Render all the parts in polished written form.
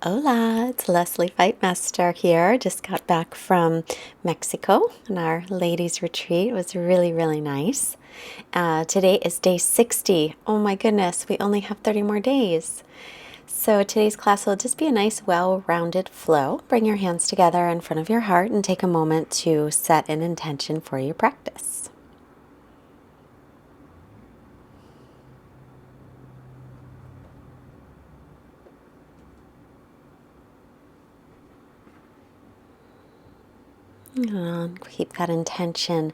Hola, it's Leslie Fightmaster here. Just got back from Mexico and our ladies retreat. It was really, really nice. Today is day 60. Oh my goodness, we only have 30 more days. So today's class will just be a nice, well-rounded flow. Bring your hands together in front of your heart and take a moment to set an intention for your practice. Keep that intention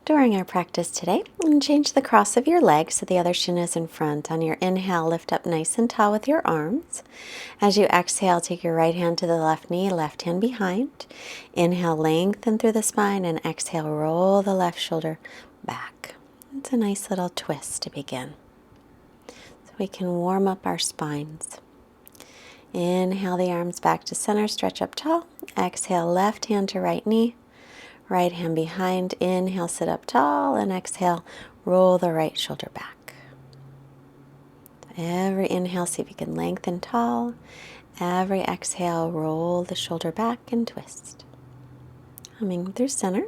during our practice today, and change the cross of your leg so the other shin is in front. On your inhale, lift up nice and tall with your arms. As you exhale, take your right hand to the left knee, left hand behind. Inhale, lengthen through the spine, and exhale, roll the left shoulder back. It's a nice little twist to begin. So we can warm up our spines. Inhale the arms back to center, stretch up tall. Exhale, left hand to right knee, right hand behind. Inhale, sit up tall, and exhale, roll the right shoulder back. Every inhale, see if you can lengthen tall. Every exhale, roll the shoulder back and twist. Coming through center.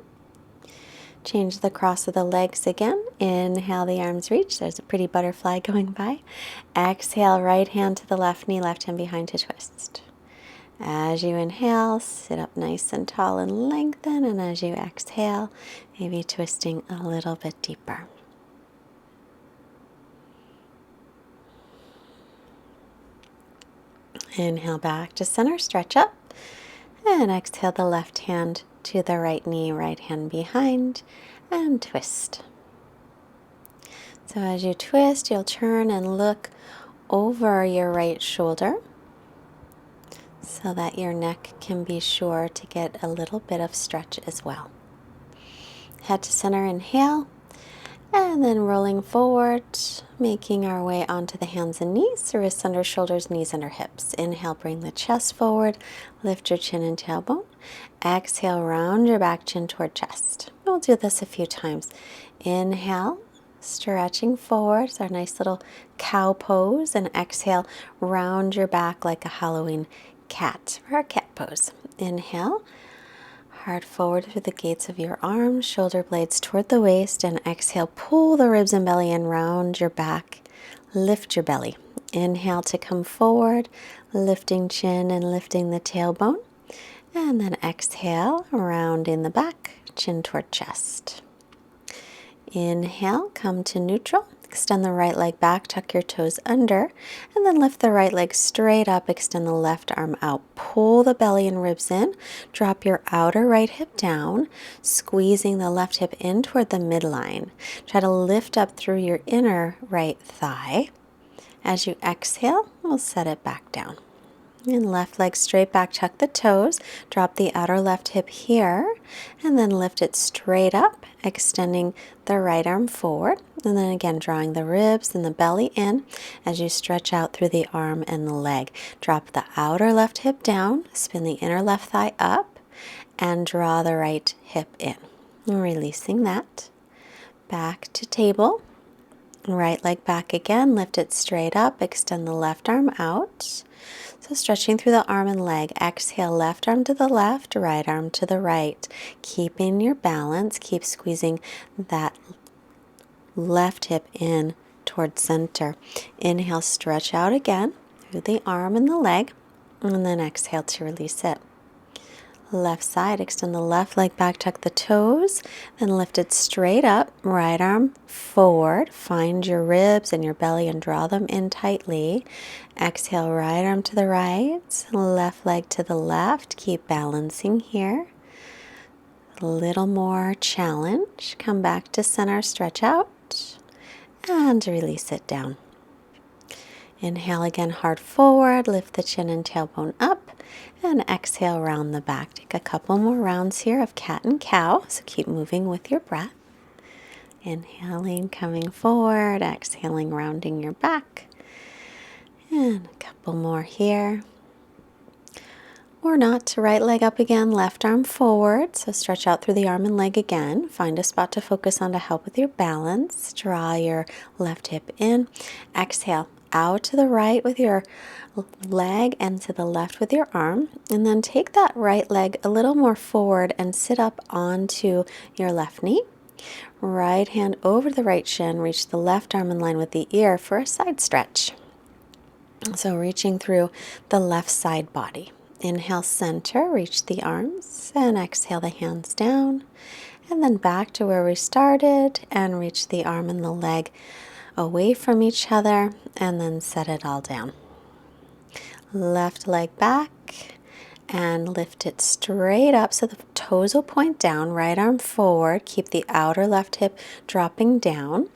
Change the cross of the legs again. Inhale, the arms reach. There's a pretty butterfly going by. Exhale, right hand to the left knee, left hand behind to twist. As you inhale, sit up nice and tall and lengthen. And as you exhale, maybe twisting a little bit deeper. Inhale back to center, stretch up. And exhale the left hand to the right knee, right hand behind, and twist. So as you twist, you'll turn and look over your right shoulder so that your neck can be sure to get a little bit of stretch as well. Head to center, inhale, and then rolling forward, making our way onto the hands and knees, wrists under shoulders, knees under hips. Inhale, bring the chest forward, lift your chin and tailbone. Exhale, round your back, chin toward chest. We'll do this a few times. Inhale, stretching forward. It's our nice little cow pose. And exhale, round your back like a Halloween cat for our cat pose. Inhale, heart forward through the gates of your arms, shoulder blades toward the waist, and exhale, pull the ribs and belly in, round your back, lift your belly. Inhale to come forward, lifting chin and lifting the tailbone. And then exhale, rounding the back, chin toward chest. Inhale, come to neutral. Extend the right leg back, tuck your toes under, and then lift the right leg straight up, extend the left arm out. Pull the belly and ribs in, drop your outer right hip down, squeezing the left hip in toward the midline. Try to lift up through your inner right thigh. As you exhale, we'll set it back down. And left leg straight back, tuck the toes, drop the outer left hip here, and then lift it straight up, extending the right arm forward. And then again, drawing the ribs and the belly in as you stretch out through the arm and the leg. Drop the outer left hip down, spin the inner left thigh up, and draw the right hip in. And releasing that. Back to table. Right leg back again, lift it straight up, extend the left arm out. So stretching through the arm and leg. Exhale, left arm to the left, right arm to the right. Keeping your balance, keep squeezing that left hip in towards center. Inhale, stretch out again through the arm and the leg, and then exhale to release it. Left side, extend the left leg back, tuck the toes, then lift it straight up, right arm forward, find your ribs and your belly and draw them in tightly. Exhale, right arm to the right, left leg to the left, keep balancing here. A little more challenge, come back to center, stretch out, and release it down. Inhale again, heart forward, lift the chin and tailbone up, and exhale, round the back. Take a couple more rounds here of cat and cow, so keep moving with your breath. Inhaling, coming forward, exhaling, rounding your back. And a couple more here. Or not, right leg up again, left arm forward, so stretch out through the arm and leg again. Find a spot to focus on to help with your balance. Draw your left hip in. Exhale, out to the right with your leg and to the left with your arm. And then take that right leg a little more forward and sit up onto your left knee. Right hand over the right shin, reach the left arm in line with the ear for a side stretch. So reaching through the left side body. Inhale, center, reach the arms, and exhale the hands down. And then back to where we started and reach the arm and the leg away from each other, and then set it all down. Left leg back and lift it straight up so the toes will point down, right arm forward, keep the outer left hip dropping down,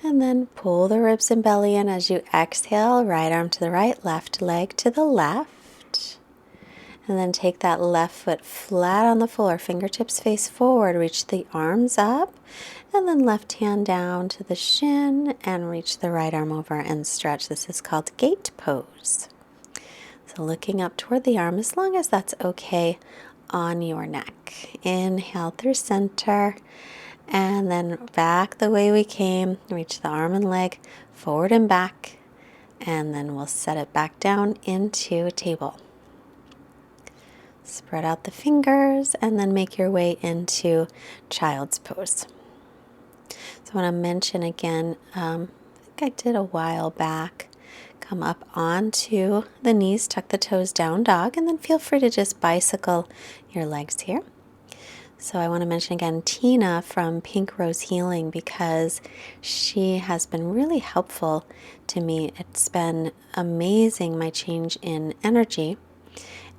and then pull the ribs and belly in as you exhale, right arm to the right, left leg to the left, and then take that left foot flat on the floor, fingertips face forward, reach the arms up, and then left hand down to the shin and reach the right arm over and stretch. This is called gate pose. So looking up toward the arm, as long as that's okay on your neck. Inhale through center, and then back the way we came. Reach the arm and leg forward and back, and then we'll set it back down into table. Spread out the fingers, and then make your way into child's pose. So I want to mention again, I think I did a while back, come up onto the knees, tuck the toes, down dog, and then feel free to just bicycle your legs here. So I want to mention again Tina from Pink Rose Healing, because she has been really helpful to me. It's been amazing, my change in energy.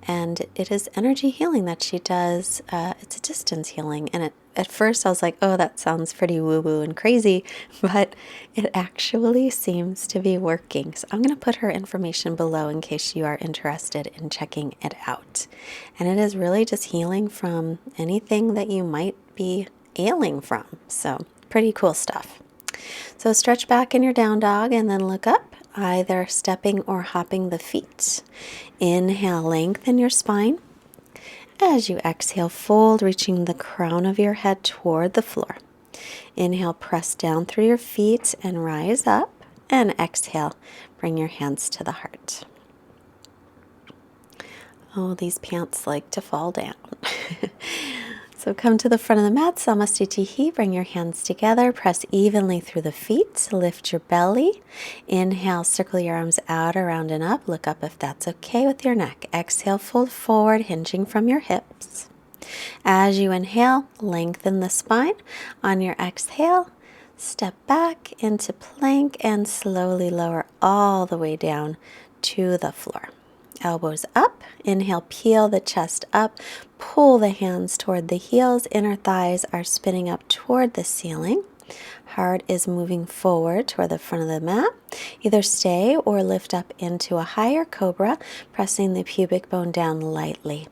And it is energy healing that she does. It's a distance healing. And at first I was like, oh, that sounds pretty woo-woo and crazy. But it actually seems to be working. So I'm going to put her information below in case you are interested in checking it out. And it is really just healing from anything that you might be ailing from. So pretty cool stuff. So stretch back in your down dog and then look up, either stepping or hopping the feet. Inhale, lengthen your spine. As you exhale, fold, reaching the crown of your head toward the floor. Inhale, press down through your feet and rise up. And exhale, bring your hands to the heart. Oh, these pants like to fall down. So come to the front of the mat, Samasthiti. Bring your hands together, press evenly through the feet, lift your belly. Inhale, circle your arms out, around and up. Look up if that's okay with your neck. Exhale, fold forward, hinging from your hips. As you inhale, lengthen the spine. On your exhale, step back into plank and slowly lower all the way down to the floor. Elbows up. Inhale, peel the chest up. Pull the hands toward the heels. Inner thighs are spinning up toward the ceiling. Heart is moving forward toward the front of the mat. Either stay or lift up into a higher cobra, pressing the pubic bone down lightly.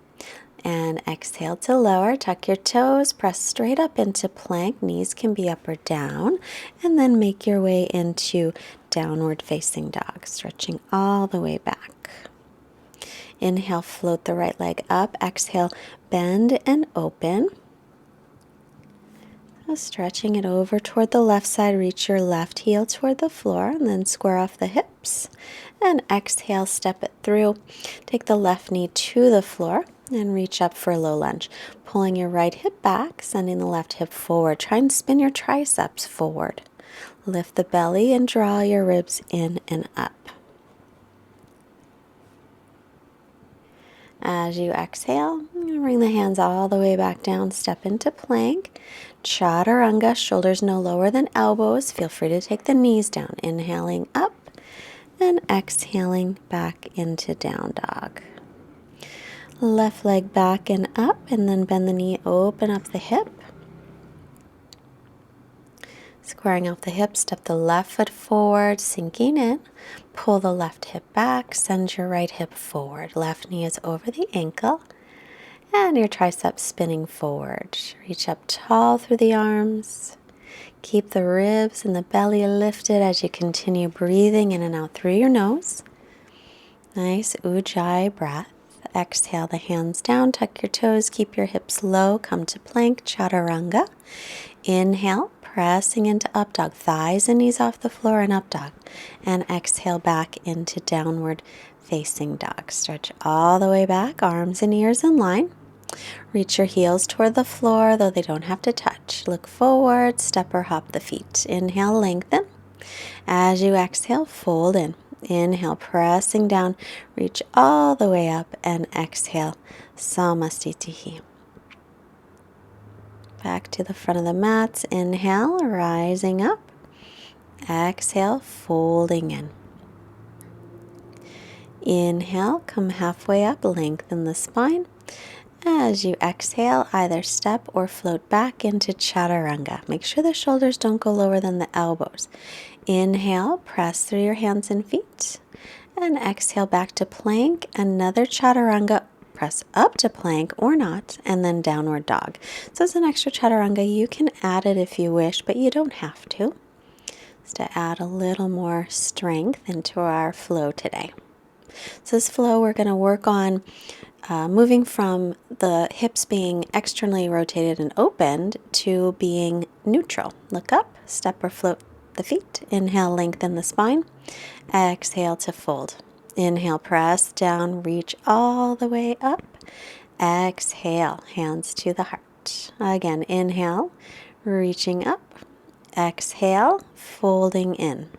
And exhale to lower. Tuck your toes. Press straight up into plank. Knees can be up or down. And then make your way into downward facing dog, stretching all the way back. Inhale, float the right leg up. Exhale, bend and open. So stretching it over toward the left side, reach your left heel toward the floor, and then square off the hips. And exhale, step it through. Take the left knee to the floor and reach up for a low lunge. Pulling your right hip back, sending the left hip forward. Try and spin your triceps forward. Lift the belly and draw your ribs in and up. As you exhale, bring the hands all the way back down, step into plank. Chaturanga, shoulders no lower than elbows. Feel free to take the knees down. Inhaling up and exhaling back into down dog. Left leg back and up, and then bend the knee, open up the hip. Squaring off the hip, step the left foot forward, sinking in. Pull the left hip back, send your right hip forward. Left knee is over the ankle, and your triceps spinning forward. Reach up tall through the arms. Keep the ribs and the belly lifted as you continue breathing in and out through your nose. Nice Ujjayi breath. Exhale the hands down, tuck your toes, keep your hips low, come to plank, Chaturanga. Inhale, pressing into up dog, thighs and knees off the floor in up dog, and exhale back into downward facing dog. Stretch all the way back, arms and ears in line. Reach your heels toward the floor, though they don't have to touch. Look forward, step or hop the feet. Inhale, lengthen. As you exhale, fold in. Inhale, pressing down, reach all the way up, and exhale, Samastitihi. Back to the front of the mats. Inhale, rising up. Exhale, folding in. Inhale, come halfway up, lengthen the spine. As you exhale, either step or float back into chaturanga. Make sure the shoulders don't go lower than the elbows. Inhale, press through your hands and feet. And exhale back to plank. Another chaturanga. Press up to plank or not, and then downward dog. So it's an extra chaturanga. You can add it if you wish, but you don't have to. It's to add a little more strength into our flow today. So this flow, we're going to work on moving from the hips being externally rotated and opened to being neutral. Look up, step or float the feet. Inhale, lengthen the spine. Exhale to fold. Inhale, press down, reach all the way up. Exhale, hands to the heart. Again, inhale, reaching up. Exhale, folding in.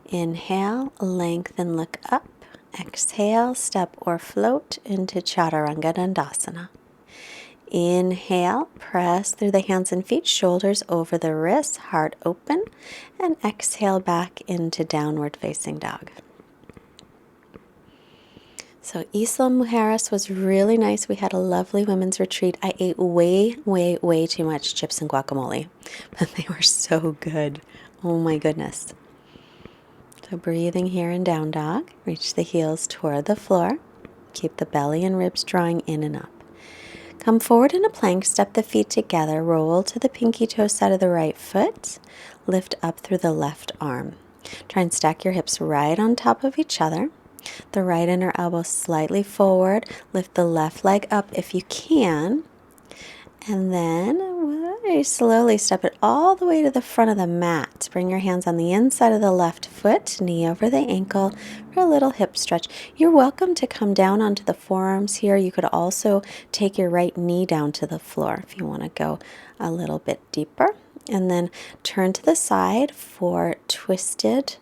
Inhale, lengthen, look up. Exhale, step or float into Chaturanga Dandasana. Inhale, press through the hands and feet, shoulders over the wrists, heart open, and exhale back into downward facing dog. So Isla Mujeres was really nice. We had a lovely women's retreat. I ate way too much chips and guacamole, but they were so good. Oh my goodness. So breathing here in down dog. Reach the heels toward the floor. Keep the belly and ribs drawing in and up. Come forward in a plank, step the feet together, roll to the pinky toe side of the right foot, lift up through the left arm. Try and stack your hips right on top of each other. The right inner elbow slightly forward, lift the left leg up if you can, and then very slowly step it all the way to the front of the mat. Bring your hands on the inside of the left foot, knee over the ankle for a little hip stretch. You're welcome to come down onto the forearms here. You could also take your right knee down to the floor if you want to go a little bit deeper. And then turn to the side for twisted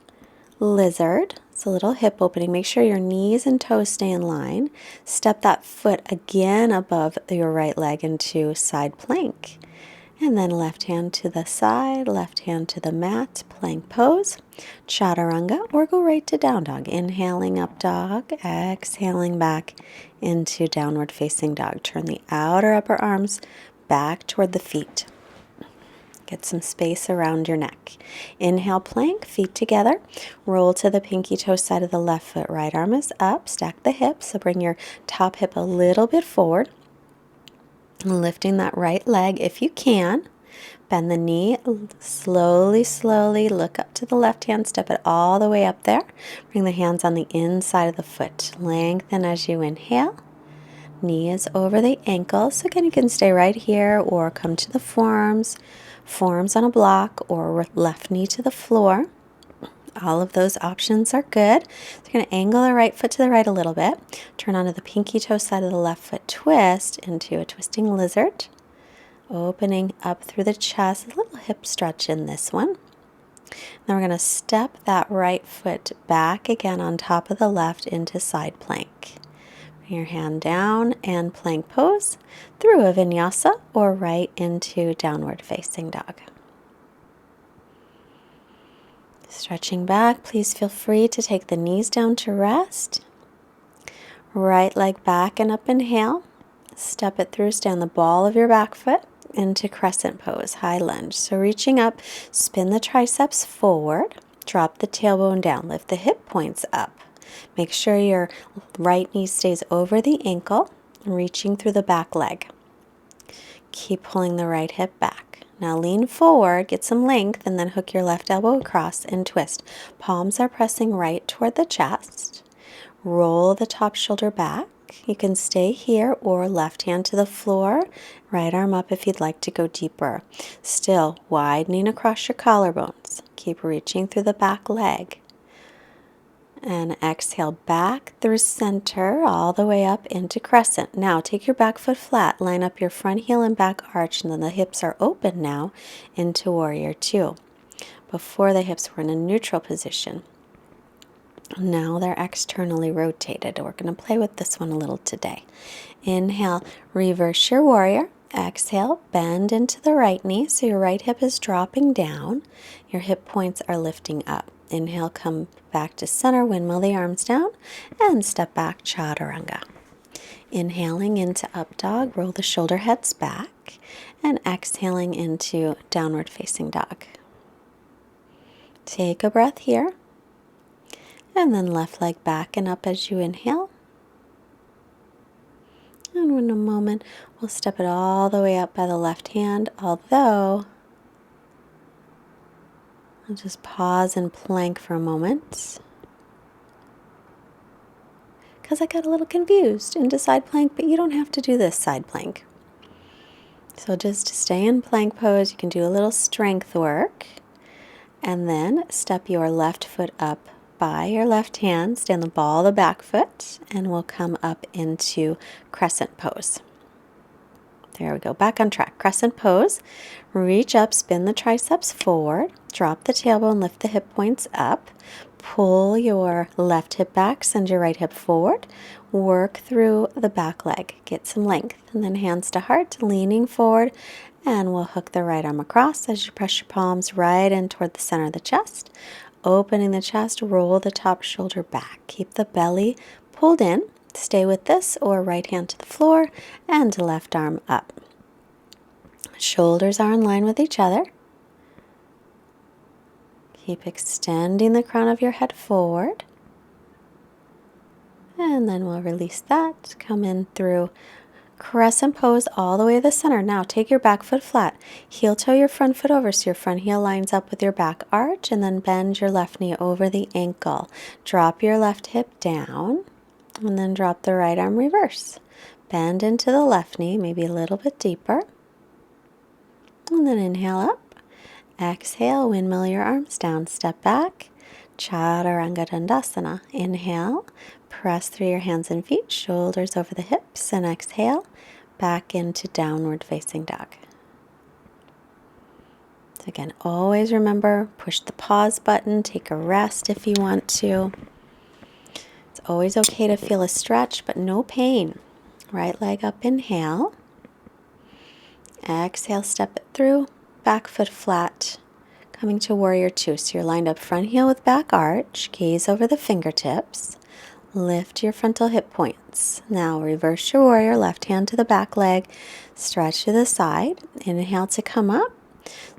lizard. It's a little hip opening. Make sure your knees and toes stay in line. Step that foot again above your right leg into side plank. And then left hand to the side, left hand to the mat, plank pose, chaturanga, or go right to down dog. Inhaling up dog, exhaling back into downward facing dog. Turn the outer upper arms back toward the feet. Get some space around your neck. Inhale, plank, feet together. Roll to the pinky toe side of the left foot. Right arm is up. Stack the hips. So bring your top hip a little bit forward. Lifting that right leg if you can. Bend the knee. Slowly look up to the left hand. Step it all the way up there. Bring the hands on the inside of the foot. Lengthen as you inhale. Knee is over the ankle. So again, you can stay right here or come to the forearms. Forearms on a block or left knee to the floor. All of those options are good. So you're going to angle the right foot to the right a little bit. Turn onto the pinky toe side of the left foot. Twist into a twisting lizard. Opening up through the chest. A little hip stretch in this one. Then we're going to step that right foot back again on top of the left into side plank. Your hand down and plank pose through a vinyasa or right into downward facing dog. Stretching back, please feel free to take the knees down to rest. Right leg back and up, inhale. Step it through, stay on the ball of your back foot into crescent pose, high lunge. So reaching up, spin the triceps forward, drop the tailbone down, lift the hip points up. Make sure your right knee stays over the ankle, reaching through the back leg. Keep pulling the right hip back. Now lean forward, get some length, and then hook your left elbow across and twist. Palms are pressing right toward the chest. Roll the top shoulder back. You can stay here or left hand to the floor, right arm up if you'd like to go deeper. Still widening across your collarbones. Keep reaching through the back leg. And exhale back through center all the way up into crescent. Now take your back foot flat, line up your front heel and back arch, and then the hips are open now into warrior two. Before the hips were in a neutral position. Now they're externally rotated. We're going to play with this one a little today. Inhale, reverse your warrior. Exhale, bend into the right knee so your right hip is dropping down. Your hip points are lifting up. Inhale, come back to center, windmill the arms down, and step back, chaturanga. Inhaling into up dog, roll the shoulder heads back, and exhaling into downward facing dog. Take a breath here, and then left leg back and up as you inhale. And in a moment, we'll step it all the way up by the left hand, although I'll just pause and plank for a moment because I got a little confused into side plank, but you don't have to do this side plank. So just to stay in plank pose, you can do a little strength work and then step your left foot up by your left hand, stand the ball of the back foot, and we'll come up into crescent pose. There we go, back on track. Crescent pose. Reach up, spin the triceps forward, drop the tailbone, lift the hip points up, pull your left hip back, send your right hip forward, work through the back leg, get some length, and then hands to heart, leaning forward, and we'll hook the right arm across as you press your palms right in toward the center of the chest. Opening the chest, roll the top shoulder back. Keep the belly pulled in. Stay with this or right hand to the floor and left arm up. Shoulders are in line with each other. Keep extending the crown of your head forward. And then we'll release that. Come in through crescent pose all the way to the center. Now take your back foot flat. Heel toe your front foot over so your front heel lines up with your back arch, and then bend your left knee over the ankle. Drop your left hip down. And then drop the right arm reverse. Bend into the left knee, maybe a little bit deeper. And then inhale up. Exhale, windmill your arms down. Step back. Chaturanga Dandasana. Inhale. Press through your hands and feet, shoulders over the hips. And exhale, back into downward facing dog. So again, always remember, push the pause button. Take a rest if you want to. Always okay to feel a stretch, but no pain. Right leg up, inhale. Exhale, step it through. Back foot flat. Coming to warrior two. So you're lined up front heel with back arch. Gaze over the fingertips. Lift your frontal hip points. Now reverse your warrior. Left hand to the back leg. Stretch to the side. Inhale to come up.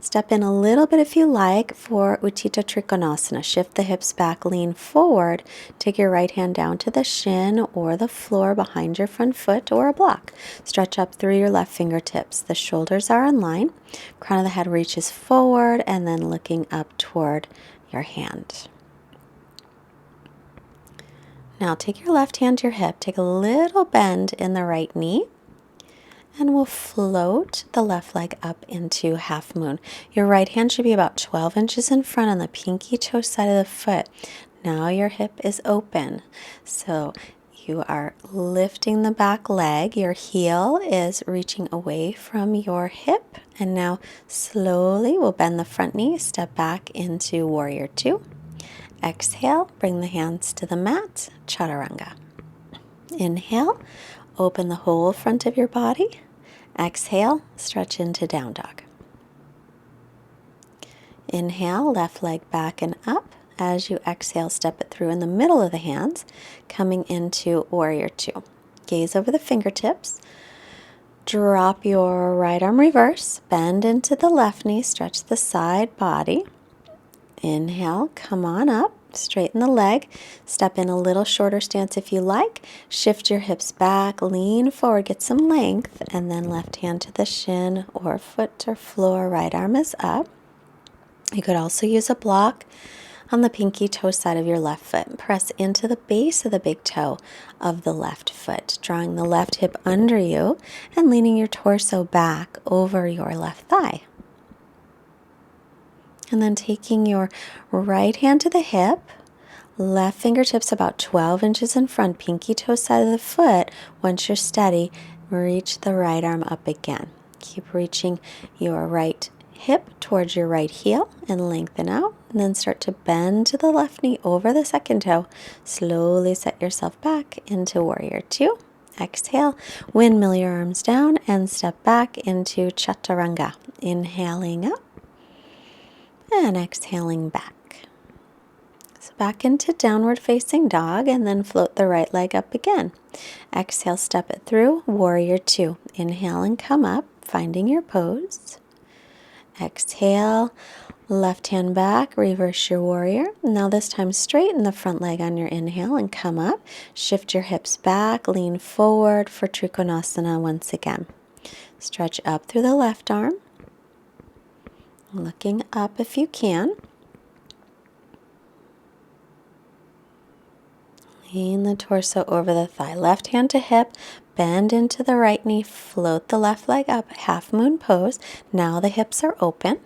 Step in a little bit if you like for Utthita Trikonasana. Shift the hips back, lean forward. Take your right hand down to the shin or the floor behind your front foot or a block. Stretch up through your left fingertips. The shoulders are in line. Crown of the head reaches forward and then looking up toward your hand. Now take your left hand to your hip. Take a little bend in the right knee. And we'll float the left leg up into half moon. Your right hand should be about 12 inches in front on the pinky toe side of the foot. Now your hip is open. So you are lifting the back leg. Your heel is reaching away from your hip. And now slowly we'll bend the front knee, step back into warrior two. Exhale, bring the hands to the mat, chaturanga. Inhale, open the whole front of your body. Exhale, stretch into down dog. Inhale, left leg back and up. As you exhale, step it through in the middle of the hands, coming into warrior two. Gaze over the fingertips. Drop your right arm reverse. Bend into the left knee. Stretch the side body. Inhale, come on up. Straighten the leg. Step in a little shorter stance if you like. Shift your hips back. Lean forward. Get some length. And then left hand to the shin or foot or floor. Right arm is up. You could also use a block. On the pinky toe side of your left foot, press into the base of the big toe of the left foot, drawing the left hip under you and leaning your torso back over your left thigh. And then taking your right hand to the hip, left fingertips about 12 inches in front, pinky toe side of the foot. Once you're steady, reach the right arm up again. Keep reaching your right hip towards your right heel and lengthen out. And then start to bend to the left knee over the second toe. Slowly set yourself back into Warrior Two. Exhale, windmill your arms down and step back into Chaturanga. Inhaling up and exhaling back. So back into downward facing dog and then float the right leg up again. Exhale, step it through, Warrior Two. Inhale and come up, finding your pose. Exhale, left hand back, reverse your warrior. Now this time straighten the front leg on your inhale and come up. Shift your hips back, lean forward for Trikonasana once again. Stretch up through the left arm. Looking up if you can. Lean the torso over the thigh. Left hand to hip, bend into the right knee, float the left leg up, half moon pose. Now the hips are open.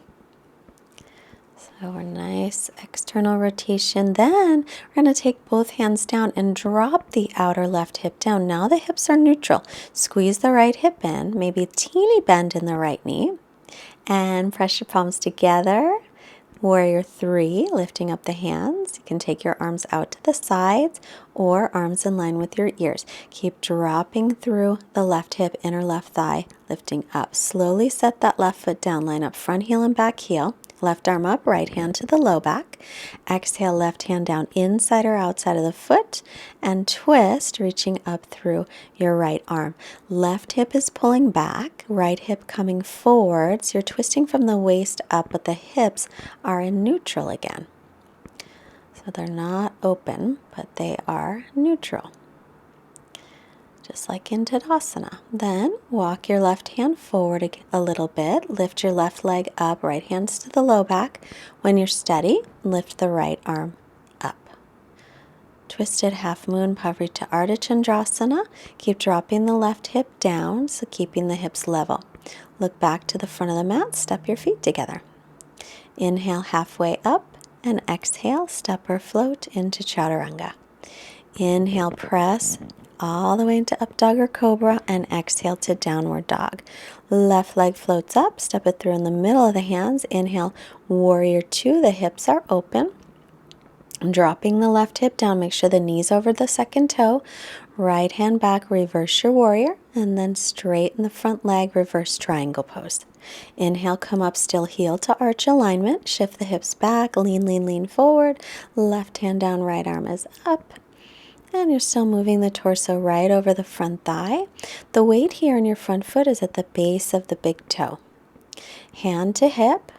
So a nice external rotation. Then we're going to take both hands down and drop the outer left hip down. Now the hips are neutral. Squeeze the right hip in, maybe a teeny bend in the right knee. And press your palms together. Warrior Three, lifting up the hands. You can take your arms out to the sides or arms in line with your ears. Keep dropping through the left hip, inner left thigh, lifting up. Slowly set that left foot down. Line up front heel and back heel. Left arm up, right hand to the low back. Exhale, left hand down inside or outside of the foot and twist, reaching up through your right arm. Left hip is pulling back, right hip coming forward. So you're twisting from the waist up, but the hips are in neutral again. So they're not open, but they are neutral. Just like in Tadasana. Then walk your left hand forward a little bit. Lift your left leg up, right hands to the low back. When you're steady, lift the right arm up. Twisted half moon, Pavrita Ardha Chandrasana. Keep dropping the left hip down, so keeping the hips level. Look back to the front of the mat, step your feet together. Inhale halfway up and exhale, step or float into Chaturanga. Inhale, press all the way into up dog or cobra and exhale to downward dog. Left leg floats up, step it through in the middle of the hands. Inhale, Warrior Two, the hips are open. Dropping the left hip down, make sure the knee's over the second toe. Right hand back, reverse your warrior, and then straighten the front leg, reverse triangle pose. Inhale, come up, still heel to arch alignment. Shift the hips back, lean, lean, lean forward. Left hand down, right arm is up. And you're still moving the torso right over the front thigh. The weight here in your front foot is at the base of the big toe. Hand to hip,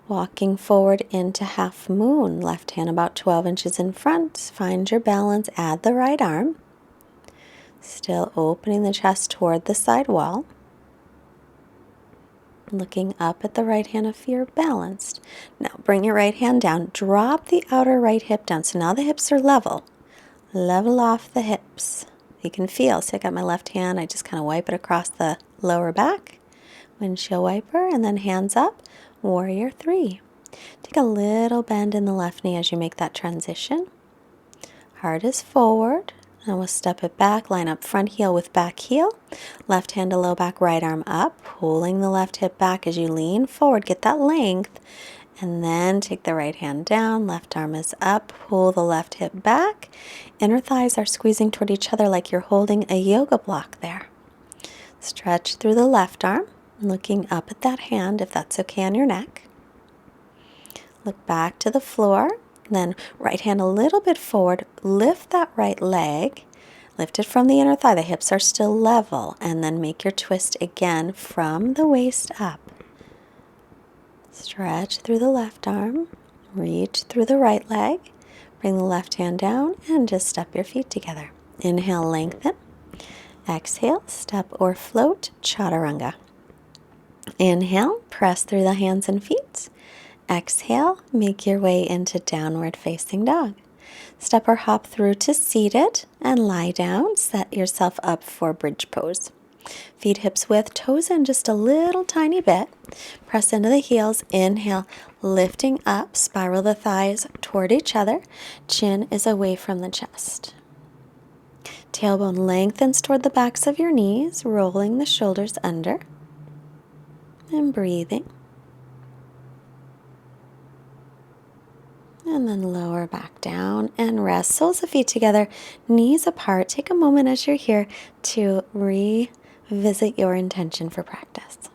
walking forward into half moon. Left hand about 12 inches in front. Find your balance, add the right arm. Still opening the chest toward the side wall. Looking up at the right hand if you're balanced. Now bring your right hand down. Drop the outer right hip down. So now the hips are level. Level off the hips. You can feel. So I got my left hand. I just kind of wipe it across the lower back. Windshield wiper. And then hands up. Warrior Three. Take a little bend in the left knee as you make that transition. Heart is forward. And we'll step it back. Line up front heel with back heel. Left hand to low back. Right arm up. Pulling the left hip back as you lean forward. Get that length. And then take the right hand down, left arm is up, pull the left hip back. Inner thighs are squeezing toward each other like you're holding a yoga block there. Stretch through the left arm, looking up at that hand if that's okay on your neck. Look back to the floor, then right hand a little bit forward, lift that right leg, lift it from the inner thigh, the hips are still level, and then make your twist again from the waist up. Stretch through the left arm, reach through the right leg, bring the left hand down, and just step your feet together. Inhale, lengthen. Exhale, step or float, Chaturanga. Inhale, press through the hands and feet. Exhale, make your way into downward facing dog. Step or hop through to seated and lie down. Set yourself up for bridge pose. Feet hips width, toes in just a little tiny bit. Press into the heels. Inhale, lifting up. Spiral the thighs toward each other. Chin is away from the chest. Tailbone lengthens toward the backs of your knees, rolling the shoulders under. And breathing. And then lower back down and rest. Soles of feet together, knees apart. Take a moment as you're here to revisit your intention for practice.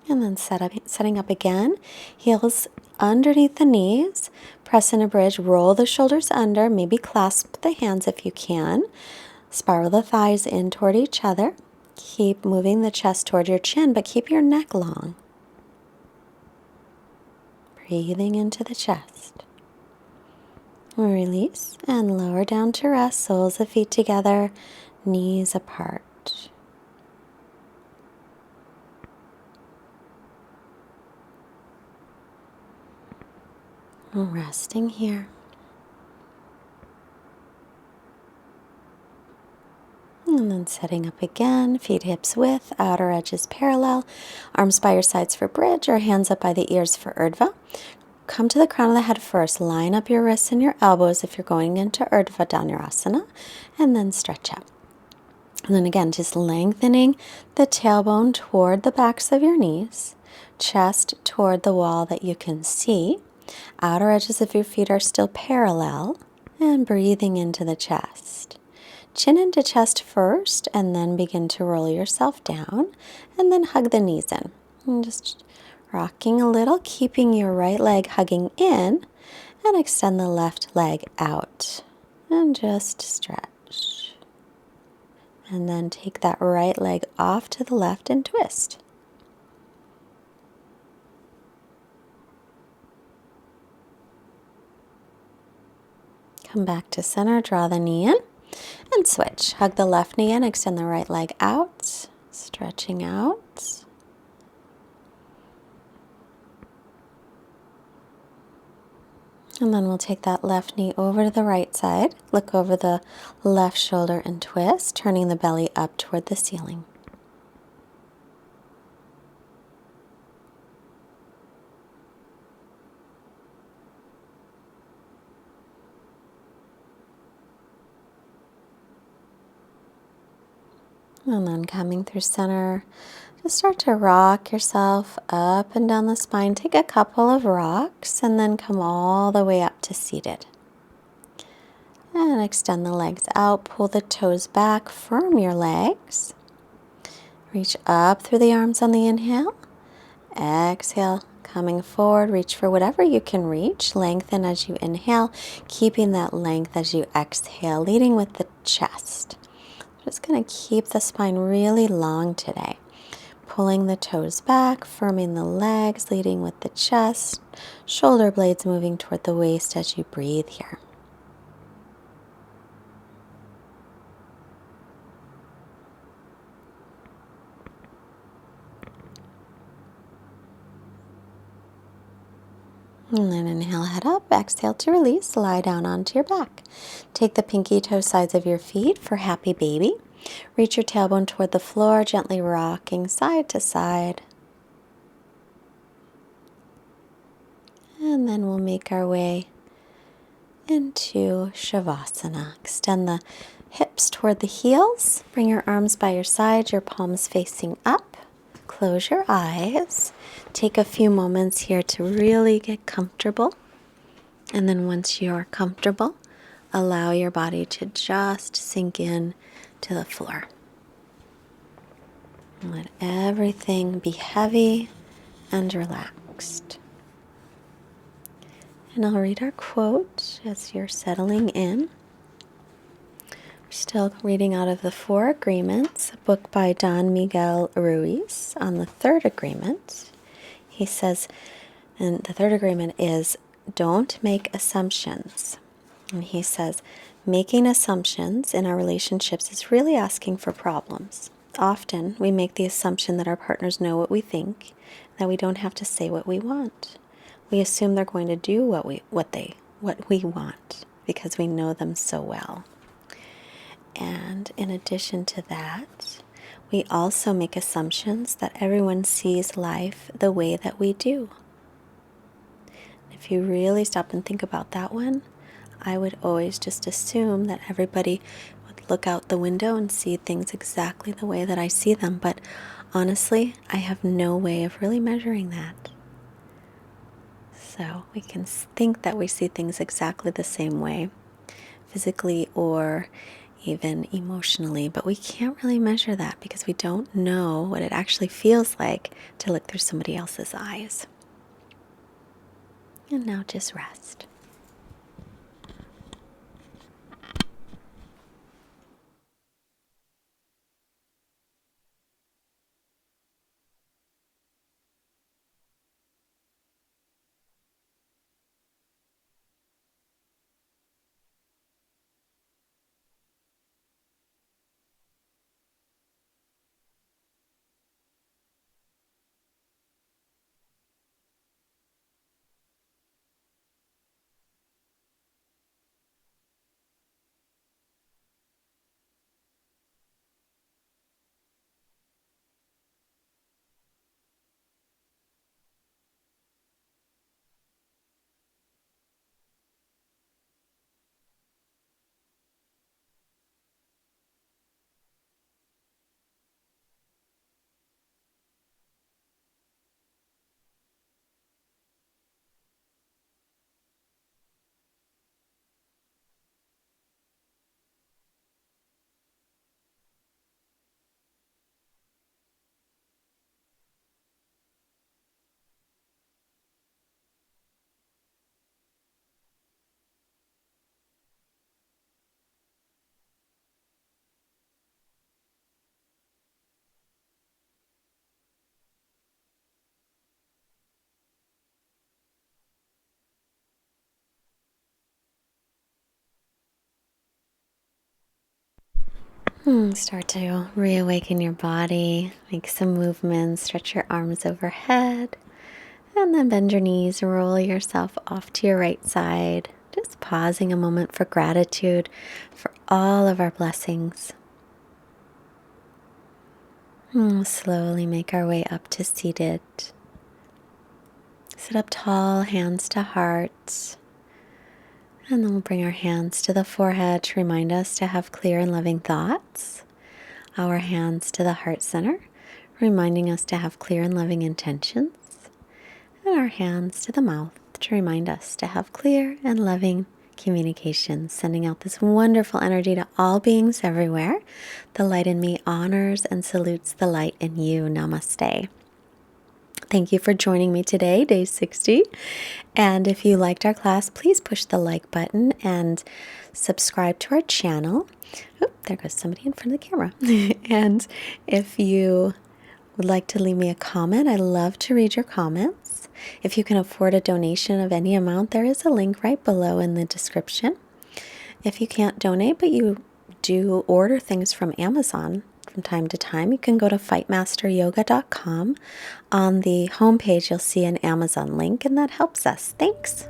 And then setting up again, heels underneath the knees. Press in a bridge, roll the shoulders under, maybe clasp the hands if you can. Spiral the thighs in toward each other. Keep moving the chest toward your chin, but keep your neck long. Breathing into the chest. Release and lower down to rest. Soles of feet together, knees apart. Resting here. And then setting up again, feet hips width, outer edges parallel, arms by your sides for bridge or hands up by the ears for Urdhva. Come to the crown of the head first. Line up your wrists and your elbows if you're going into Urdhva Dhanurasana, and then stretch out. And then again, just lengthening the tailbone toward the backs of your knees, chest toward the wall that you can see. Outer edges of your feet are still parallel, and breathing into the chest. Chin into chest first, and then begin to roll yourself down, and then hug the knees in. And just rocking a little, keeping your right leg hugging in, and extend the left leg out. And just stretch. And then take that right leg off to the left and twist. Come back to center, draw the knee in, and switch. Hug the left knee in, extend the right leg out, stretching out. And then we'll take that left knee over to the right side, look over the left shoulder and twist, turning the belly up toward the ceiling. And then coming through center, just start to rock yourself up and down the spine. Take a couple of rocks and then come all the way up to seated. And extend the legs out, pull the toes back, firm your legs. Reach up through the arms on the inhale. Exhale, coming forward, reach for whatever you can reach. Lengthen as you inhale, keeping that length as you exhale, leading with the chest. Just going to keep the spine really long today. Pulling the toes back, firming the legs, leading with the chest. Shoulder blades moving toward the waist as you breathe here. And then inhale, head up, exhale to release, lie down onto your back. Take the pinky toe sides of your feet for happy baby. Reach your tailbone toward the floor, gently rocking side to side. And then we'll make our way into Shavasana. Extend the hips toward the heels. Bring your arms by your side, your palms facing up. Close your eyes. Take a few moments here to really get comfortable. And then once you're comfortable, allow your body to just sink in to the floor. Let everything be heavy and relaxed. And I'll read our quote as you're settling in. We're still reading out of the Four Agreements, a book by Don Miguel Ruiz on the third agreement. He says, and the third agreement is, don't make assumptions. And he says, Making assumptions in our relationships is really asking for problems. Often we make the assumption that our partners know what we think, that we don't have to say what we want. We assume they're going to do what we want because we know them so well. And in addition to that, we also make assumptions that everyone sees life the way that we do. If you really stop and think about that one, I would always just assume that everybody would look out the window and see things exactly the way that I see them. But honestly, I have no way of really measuring that. So we can think that we see things exactly the same way, physically or even emotionally, but we can't really measure that because we don't know what it actually feels like to look through somebody else's eyes. And now just rest. Start to reawaken your body, make some movements, stretch your arms overhead, and then bend your knees, roll yourself off to your right side, just pausing a moment for gratitude for all of our blessings. We'll slowly make our way up to seated. Sit up tall, hands to heart. And then we'll bring our hands to the forehead to remind us to have clear and loving thoughts. Our hands to the heart center, reminding us to have clear and loving intentions. And our hands to the mouth to remind us to have clear and loving communication, sending out this wonderful energy to all beings everywhere. The light in me honors and salutes the light in you. Namaste. Thank you for joining me today, day 60. And if you liked our class, please push the like button and subscribe to our channel. Oh, there goes somebody in front of the camera. And if you would like to leave me a comment, I love to read your comments. If you can afford a donation of any amount, there is a link right below in the description. If you can't donate, but you do order things from Amazon from time to time, you can go to fightmasteryoga.com. On the homepage, you'll see an Amazon link, and that helps us. Thanks.